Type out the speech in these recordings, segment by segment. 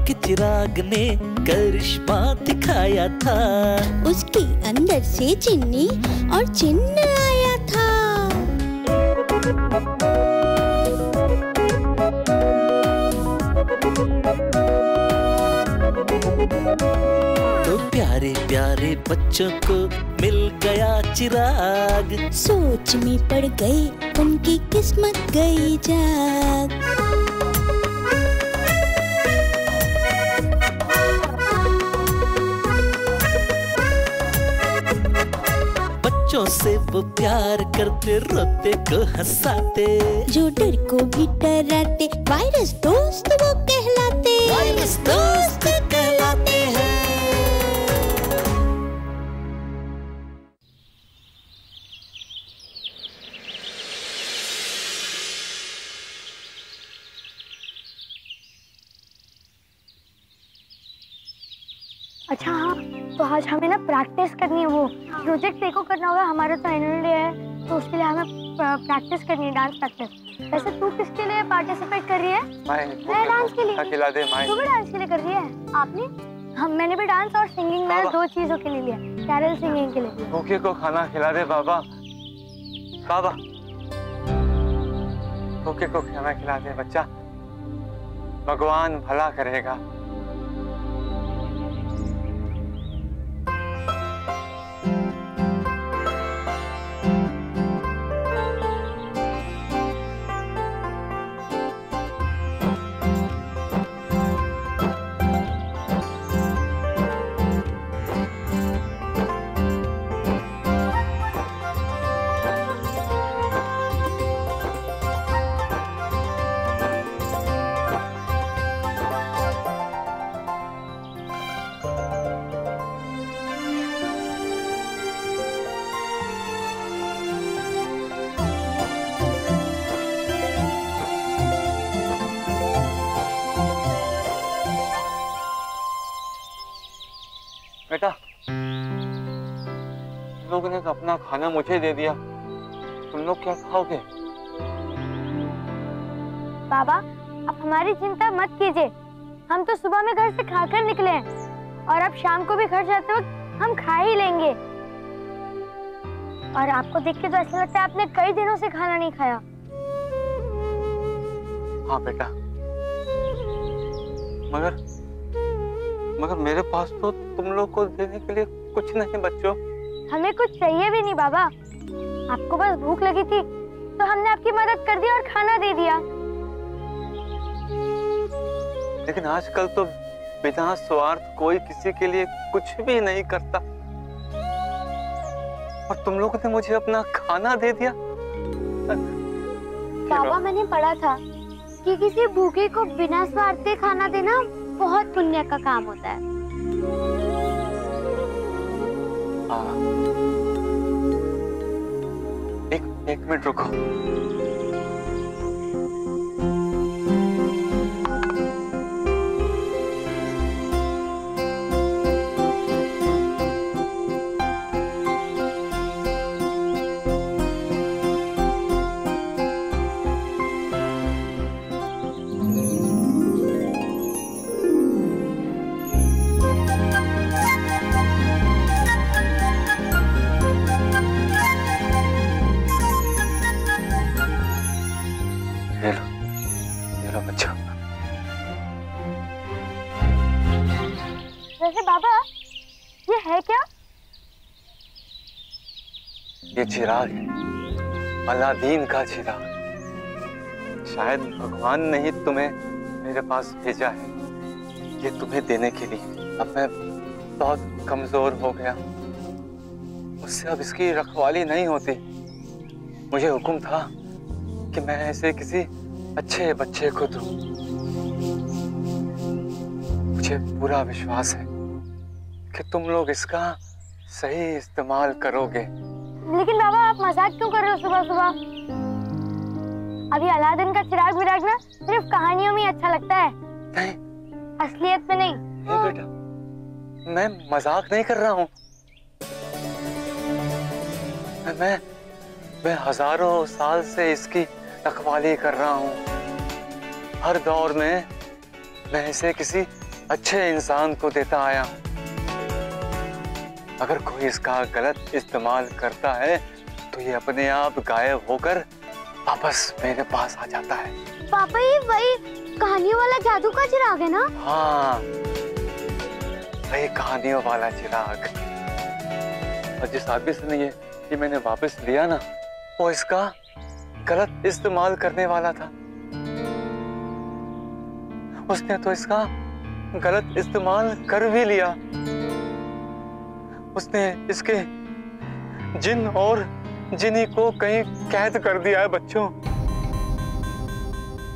के चिराग ने करिश्मा दिखाया था। उसके अंदर से चिन्नी और चिन्ह आया था। तो प्यारे प्यारे बच्चों को मिल गया चिराग। सोच में पड़ गए, उनकी किस्मत गई जाग। बच्चों से वो प्यार करते, रोते को हंसाते, जो डर को भी डराते, वायरस दोस्त वो कहलाते। वायरस दोस्त कहलाते हैं। अच्छा हाँ, तो आज हमें ना प्रैक्टिस करनी है। वो प्रोजेक्ट देखो करना होगा। हमारा तो एनुअल डे है, तो उसके लिए हमें प्रैक्टिस करनी है, डांस प्रैक्टिस। वैसे तू किसके लिए पार्टिसिपेट कर रही है? मैं डांस के लिए। खिला दे माई। तू भी डांस के लिए कर रही है? आपने? हम मैंने भी डांस और सिंगिंग में दो चीजों के लिए लिया। कैरल सिंगिंग के लिए। भूखे को खाना खिला दे बाबा। बाबा भूखे को खाना खिला दे बच्चा, भगवान भला करेगा। बेटा, लोगों ने अपना खाना मुझे दे दिया, तुम लोग क्या खाओगे? बाबा, अब हमारी चिंता मत कीजिए। हम तो सुबह में घर से खाकर निकले हैं और अब शाम को भी घर जाते वक्त हम खा ही लेंगे। और आपको देख के तो ऐसा लगता है आपने कई दिनों से खाना नहीं खाया। हाँ बेटा, मगर मेरे पास तो तुम लोग को देने के लिए कुछ नहीं बच्चों। हमें कुछ चाहिए भी नहीं बाबा, आपको बस भूख लगी थी तो हमने आपकी मदद कर दी और खाना दे दिया। लेकिन आजकल तो बिना स्वार्थ कोई किसी के लिए कुछ भी नहीं करता, और तुम लोगों ने मुझे अपना खाना दे दिया। बाबा, मैंने पढ़ा था कि किसी भूखे को बिना स्वार्थ के खाना देना बहुत पुण्य का काम होता है। एक मिनट रुको। बच्चा। वैसे बाबा, ये है क्या? ये चिराग है, अलादीन का चिराग। शायद भगवान ने ही तुम्हें मेरे पास भेजा है ये तुम्हें देने के लिए। अब मैं बहुत कमजोर हो गया, मुझसे अब इसकी रखवाली नहीं होती। मुझे हुक्म था कि मैं ऐसे किसी अच्छे बच्चे को दूं। मुझे पूरा विश्वास है कि तुम लोग इसका सही इस्तेमाल करोगे। लेकिन बाबा, आप मजाक क्यों कर रहे हो सुबह सुबह? अभी अलादीन का चिराग विराग ना सिर्फ कहानियों में अच्छा लगता है, नहीं, असलियत में नहीं। नहीं बेटा, मैं मजाक नहीं कर रहा हूँ। मैं हजारों साल से इसकी रखवाली कर रहा हूँ। हर दौर में मैं इसे किसी अच्छे इंसान को देता आया हूं। अगर कोई इसका गलत इस्तेमाल करता है तो ये अपने आप गायब होकर वापस मेरे पास आ जाता है। पापा ये वही कहानियों वाला जादू का चिराग है ना? हाँ, वही कहानियों वाला चिराग। और जिस आदमी से ये मैंने वापस लिया ना, वो इसका गलत इस्तेमाल करने वाला था। उसने तो इसका गलत इस्तेमाल कर भी लिया। उसने इसके जिन और जिनी को कहीं कैद कर दिया है बच्चों।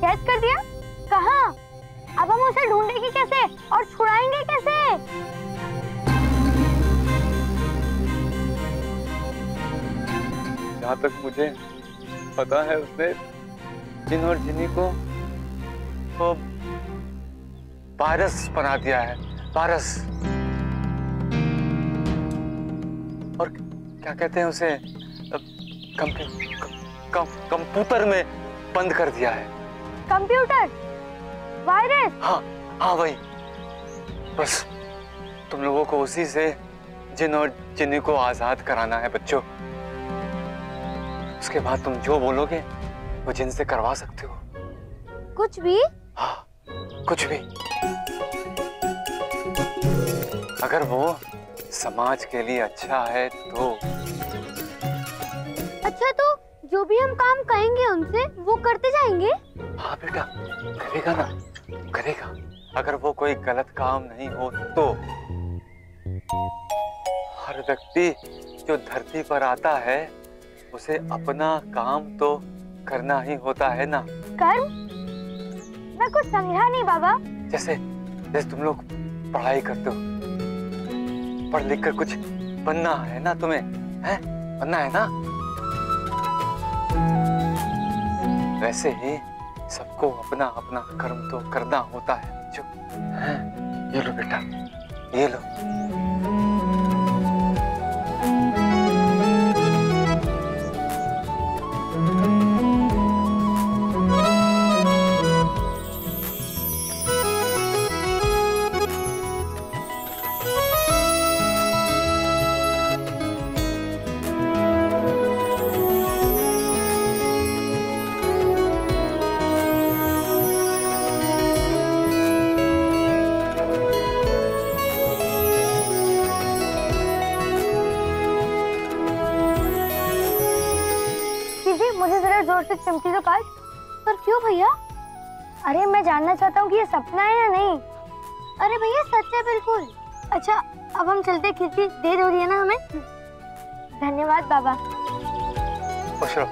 कैद कर दिया? कहाँ? अब हम उसे ढूंढेंगे कैसे और छुड़ाएंगे कैसे? जहाँ तक मुझे पता है उसने जिन और जिनी को तो वायरस बना दिया है। वायरस, और क्या कहते हैं उसे, कंप्यूटर में बंद कर दिया है। कंप्यूटर? वायरस? हाँ हाँ वही। बस तुम लोगों को उसी से जिन और जिन्नी को आजाद कराना है बच्चों। उसके बाद तुम जो बोलोगे वो जिनसे करवा सकते हो। कुछ भी? हाँ, कुछ भी। अगर वो समाज के लिए अच्छा है तो। अच्छा, तो जो भी हम काम कहेंगे उनसे वो करते जाएंगे? हाँ बेटा, करेगा ना, करेगा। अगर वो कोई गलत काम नहीं हो तो। हर व्यक्ति जो धरती पर आता है उसे अपना काम तो करना ही होता है ना। कर्म? मैं कुछ समझा नहीं बाबा। जैसे जैसे तुम लोग पढ़ाई करते हो, पढ़ लिख कर कुछ बनना है ना तुम्हें, हैं? बनना है ना। वैसे ही सबको अपना अपना कर्म तो करना होता है जो है। ये लो बेटा, ये लो। मुझे जरा जोर से चमकी दो काश। पर क्यों भैया? अरे मैं जानना चाहता हूँ कि ये सपना है या नहीं। अरे भैया सच है बिल्कुल। अच्छा अब हम चलते, खिड़की देर हो रही है ना हमें। धन्यवाद बाबा। खुश रहो।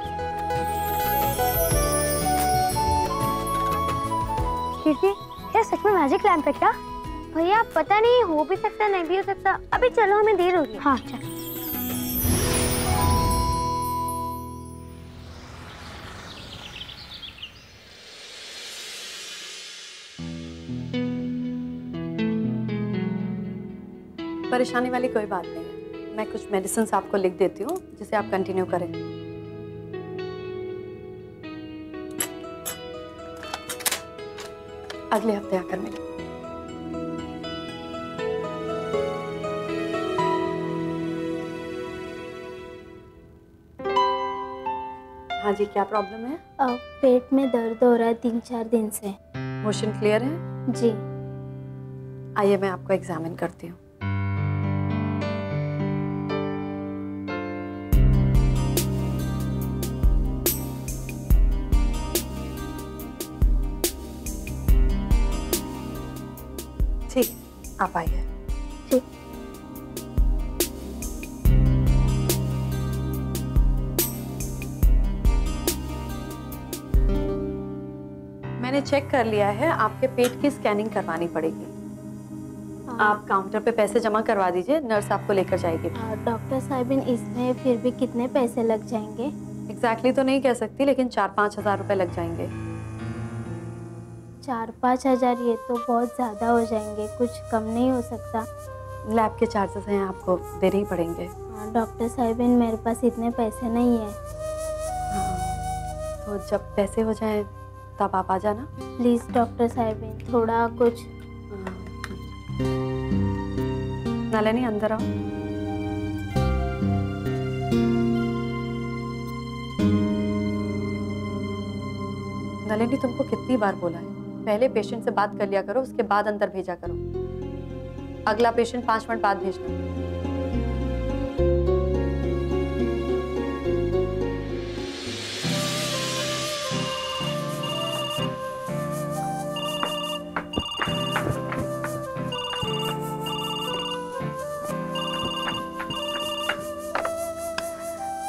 खिड़की, क्या सच में मैजिक लैंप है क्या? भैया पता नहीं, हो भी सकता नहीं भी हो सकता। अभी चलो, हमें देर हो रही है। हाँ चलो। परेशानी वाली कोई बात नहीं है। मैं कुछ मेडिसिन आपको लिख देती हूँ जिसे आप कंटिन्यू करें। अगले हफ्ते आकर मिलें। हाँ जी, क्या प्रॉब्लम है? पेट में दर्द हो रहा है 3-4 दिन से। मोशन क्लियर है? जी। आइए मैं आपको एग्जामिन करती हूँ। ठीक, आप आइए। ठीक। मैंने चेक कर लिया है, आपके पेट की स्कैनिंग करवानी पड़ेगी। आप काउंटर पे पैसे जमा करवा दीजिए, नर्स आपको लेकर जाएगी। डॉक्टर साहिबिन, इसमें फिर भी कितने पैसे लग जाएंगे? एग्जैक्टली तो नहीं कह सकती, लेकिन 4-5 हज़ार रुपए लग जाएंगे। 4-5 हज़ार, ये तो बहुत ज़्यादा हो जाएंगे। कुछ कम नहीं हो सकता? लैब के चार्जेस हैं, आपको देने ही पड़ेंगे। डॉक्टर साहिबिन, मेरे पास इतने पैसे नहीं है। तो जब पैसे हो जाए तब आप आ जाना। प्लीज़ डॉक्टर साहिबिन, थोड़ा कुछ। नलिनी अंदर आओ। नलिनी तुमको कितनी बार बोला है, पहले पेशेंट से बात कर लिया करो, उसके बाद अंदर भेजा करो। अगला पेशेंट 5 मिनट बाद भेजना।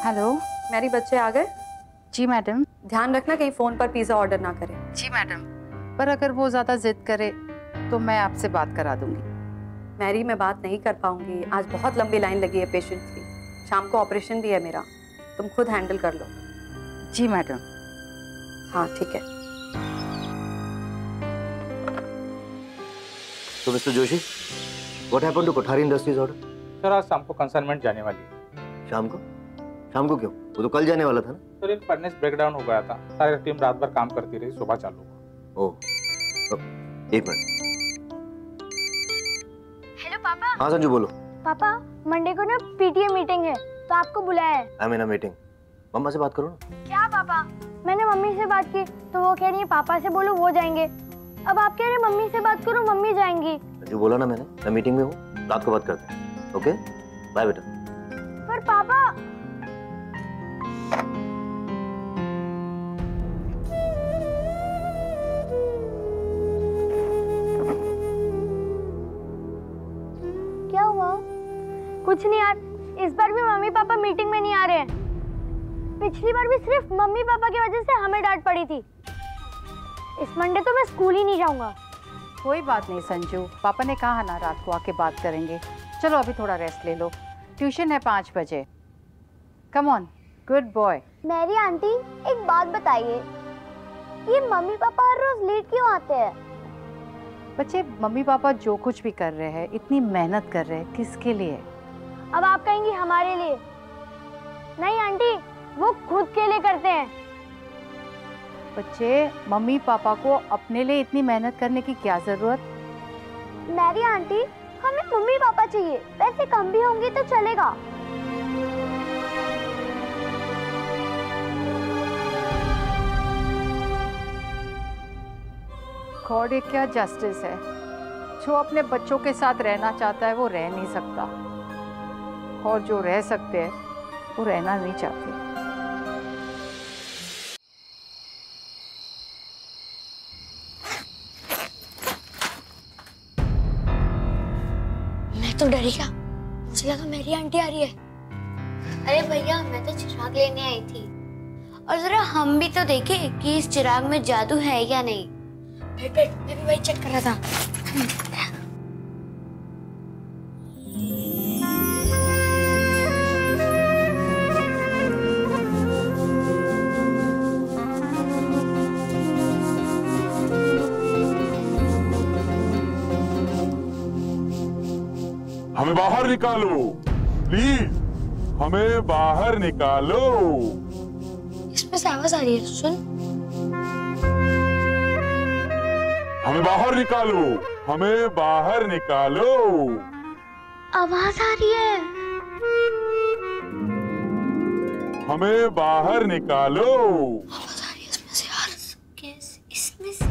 हेलो मेरी बच्चे आ गए? जी मैडम। ध्यान रखना कहीं फोन पर पिज्जा ऑर्डर ना करें। जी मैडम, पर अगर वो ज्यादा जिद करे तो मैं आपसे बात करा दूंगी। मैरी मैं बात नहीं कर पाऊंगी, आज बहुत लंबी लाइन लगी है पेशेंट्स की, शाम को ऑपरेशन भी है मेरा, तुम खुद हैंडल कर लो। जी मैडम। हाँ ठीक है। तो mister Joshi, what happened to Kothari industries order? Sir आज शाम को कंसाइनमेंट जाने वाली है। शाम को? शाम को क्यों? वो तो कल जाने वाला था ना। सर एक फर्नेस ब्रेकडाउन हो गया था, सारी टीम रात भर काम करती रही, सुबह चालू हुआ। ओह, एक मिनट। हेलो पापा। हाँ संजू बोलो। पापा मंडे को ना पीटीए मीटिंग है तो आपको बुलाया है। I am in a meeting. मम्मा से बात करो ना। क्या पापा? मैंने मम्मी से बात की तो वो कह रही है पापा से बोलो वो जाएंगे। अब आप कह रहे हैं मम्मी से बात करो, मम्मी जाएंगी। संजू बोला ना मैंने, मैं मीटिंग में हूँ, रात को बात करते हैं। ओके बाय बेटा। पर पापा क्या हुआ? कुछ नहीं यार, इस बार भी मम्मी पापा मीटिंग में नहीं आ रहे हैं। पिछली बार भी सिर्फ मम्मी पापा की वजह से हमें डांट पड़ी थी। इस मंडे तो मैं स्कूल ही नहीं जाऊंगा। कोई बात नहीं संजू, पापा ने कहा ना रात को आके बात करेंगे। चलो अभी थोड़ा रेस्ट ले लो, ट्यूशन है 5 बजे। Come on, good boy. Mary aunty एक बात बताइए, ये मम्मी पापा हर रोज लेट क्यों आते हैं? बच्चे मम्मी पापा जो कुछ भी कर रहे हैं, इतनी मेहनत कर रहे हैं, किसके लिए? अब आप कहेंगी हमारे लिए। नहीं आंटी, वो खुद के लिए करते हैं। बच्चे मम्मी पापा को अपने लिए इतनी मेहनत करने की क्या जरूरत? मैरी आंटी हमें मम्मी पापा चाहिए, पैसे कम भी होंगे तो चलेगा। गॉड, ये क्या जस्टिस है? जो अपने बच्चों के साथ रहना चाहता है वो रह नहीं सकता, और जो रह सकते हैं वो रहना नहीं चाहते। मैं तो डरी गया, मुझे लगा मेरी आंटी आ रही है। अरे भैया, मैं तो चिराग लेने आई थी, और जरा हम भी तो देखें कि इस चिराग में जादू है या नहीं। बैठ, मैं भी वही चेक कर रहा था। हमें बाहर निकालो प्लीज, हमें बाहर निकालो। इसमें से आवाज आ रही है, सुन। हमें बाहर निकालो, हमें बाहर निकालो। आवाज आ रही है। हमें बाहर निकालो। आवाज आ रही है इसमें से यार। कैसे? इसमें से?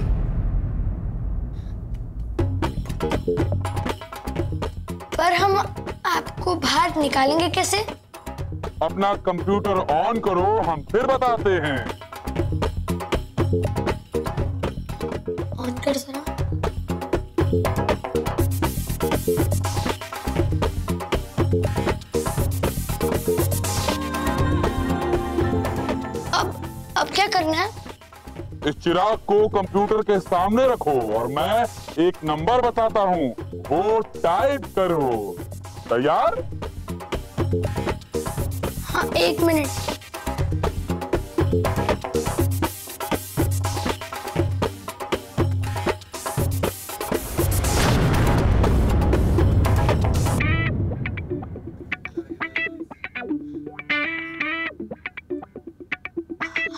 पर हम आपको बाहर निकालेंगे कैसे? अपना कंप्यूटर ऑन करो, हम फिर बताते हैं। ऑन कर जरा। अब क्या करना है? इस चिराग को कंप्यूटर के सामने रखो और मैं एक नंबर बताता हूँ, वो टाइप करो। तैयार? हाँ, 1 मिनट।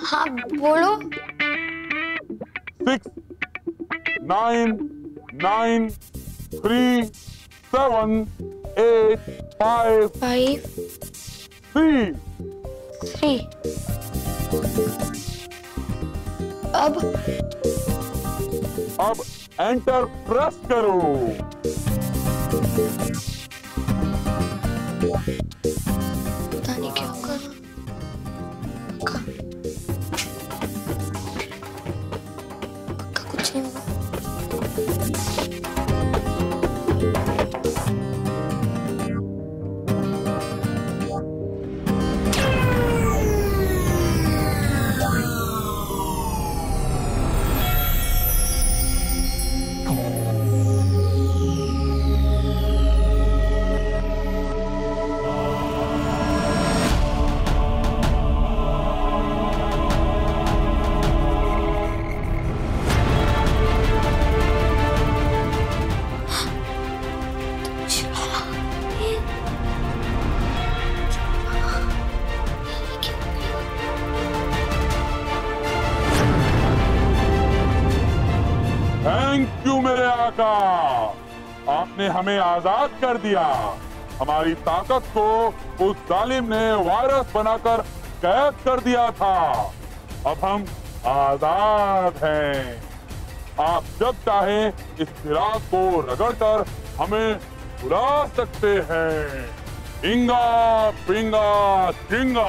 हाँ बोलो। 6 9 9 3 7 8 5 5 3 3 अब एंटर प्रेस करो। पता नहीं क्या होगा। कुछ नहीं होगा। थैंक यू मेरे आका, आपने हमें आजाद कर दिया। हमारी ताकत को उस जालिम ने वायरस बनाकर कैद कर दिया था। अब हम आजाद हैं। आप जब चाहें इस चिराग को रगड़कर हमें बुला सकते हैं। इंगा पिंगा चिंगा।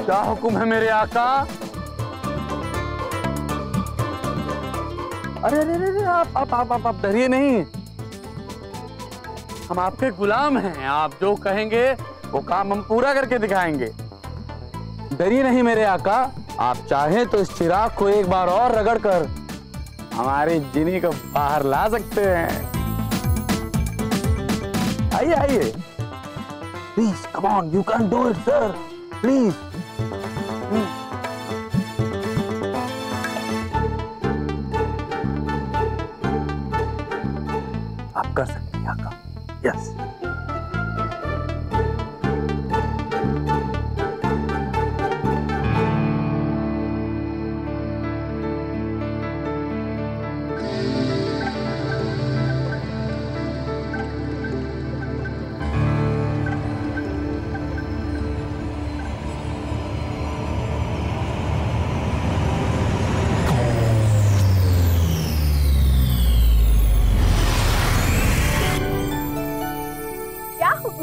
क्या हुक्म है मेरे आका? अरे अरे अरे आप डरिए नहीं, हम आपके गुलाम हैं। आप जो कहेंगे वो काम हम पूरा करके दिखाएंगे। डरिए नहीं मेरे आका, आप चाहें तो इस चिराग को एक बार और रगड़कर हमारी जिनी को बाहर ला सकते हैं। आइए आइए, please come on, you can do it sir, please. आप कर सकते हैं आका। यस।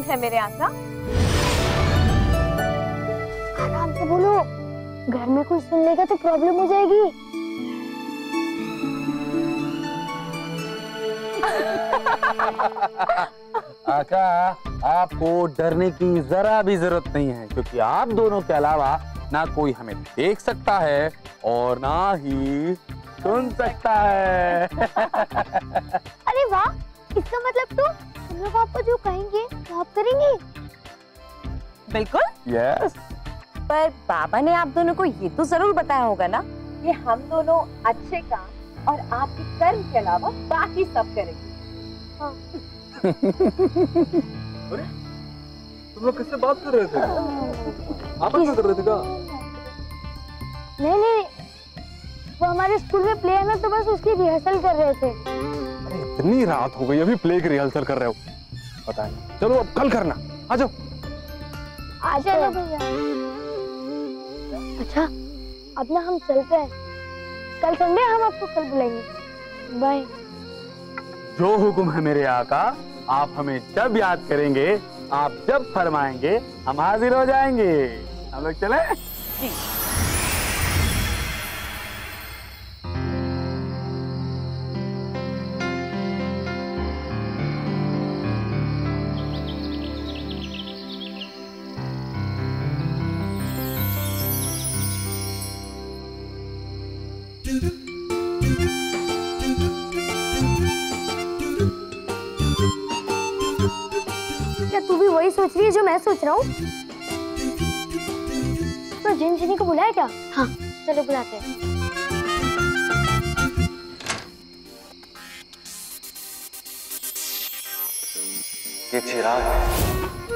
है मेरे आका? आराम से बोलो, घर में कोई सुन लेगा तो प्रॉब्लम हो जाएगी। आका, आपको डरने की जरा भी जरूरत नहीं है, क्योंकि आप दोनों के अलावा ना कोई हमें देख सकता है और ना ही सुन सकता है। अरे वाह, इसका मतलब तो हम लोग आपको जो कहेंगे वो आप करेंगे। बिल्कुल। यस। पर बाबा ने आप दोनों को ये तो जरूर बताया होगा ना कि हम दोनों अच्छे काम और आपके कर्म के अलावा बाकी सब करेंगे। हाँ। अरे तुम लोग किससे बात कर रहे थे? आपस में कर रहे थे क्या? नहीं, वो हमारे स्कूल में प्ले है ना, तो बस उसकी रिहर्सल कर रहे थे। अरे इतनी रात हो गई, अभी प्ले की रिहर्सल कर रहे हो? पता नहीं, चलो अब कल करना, आ जाओ। आज चलो भैया। अच्छा, अब ना हम चलते हैं, कल संडे, हम आपको कल बुलाएंगे। बाय। जो हुक्म है मेरे आका, आप हमें जब याद करेंगे, आप जब फरमाएंगे, हम हाजिर हो जाएंगे। हम लोग चले? जी। क्या तू भी वही सोच रही है जो मैं सोच रहा हूँ? तो जिनी को बुलाया क्या? हाँ, चलो बुलाते हैं। ये चिराग है,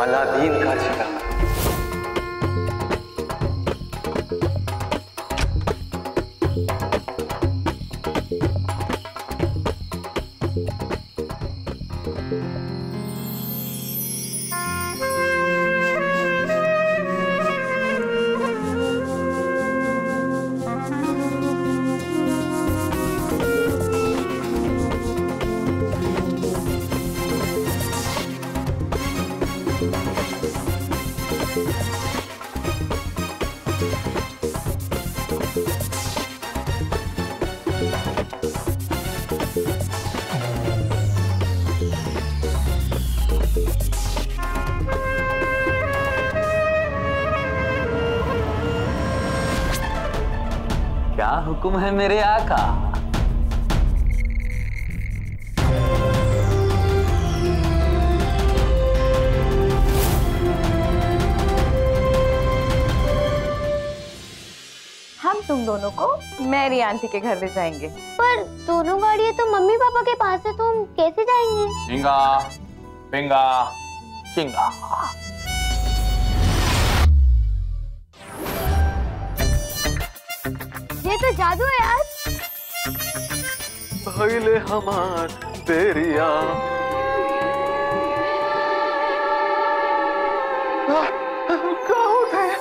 अलादीन का चिराग। क्या हुक्म है मेरे आका? हम तुम दोनों को मेरी आंटी के घर ले जाएंगे। पर दोनों गाड़ियाँ तो मम्मी पापा के पास है, तो हम कैसे जाएंगे? इंगा, पिंगा, चिंगा। ये तो जादू है यार। भइले हमार बेरिया। क्या होता है?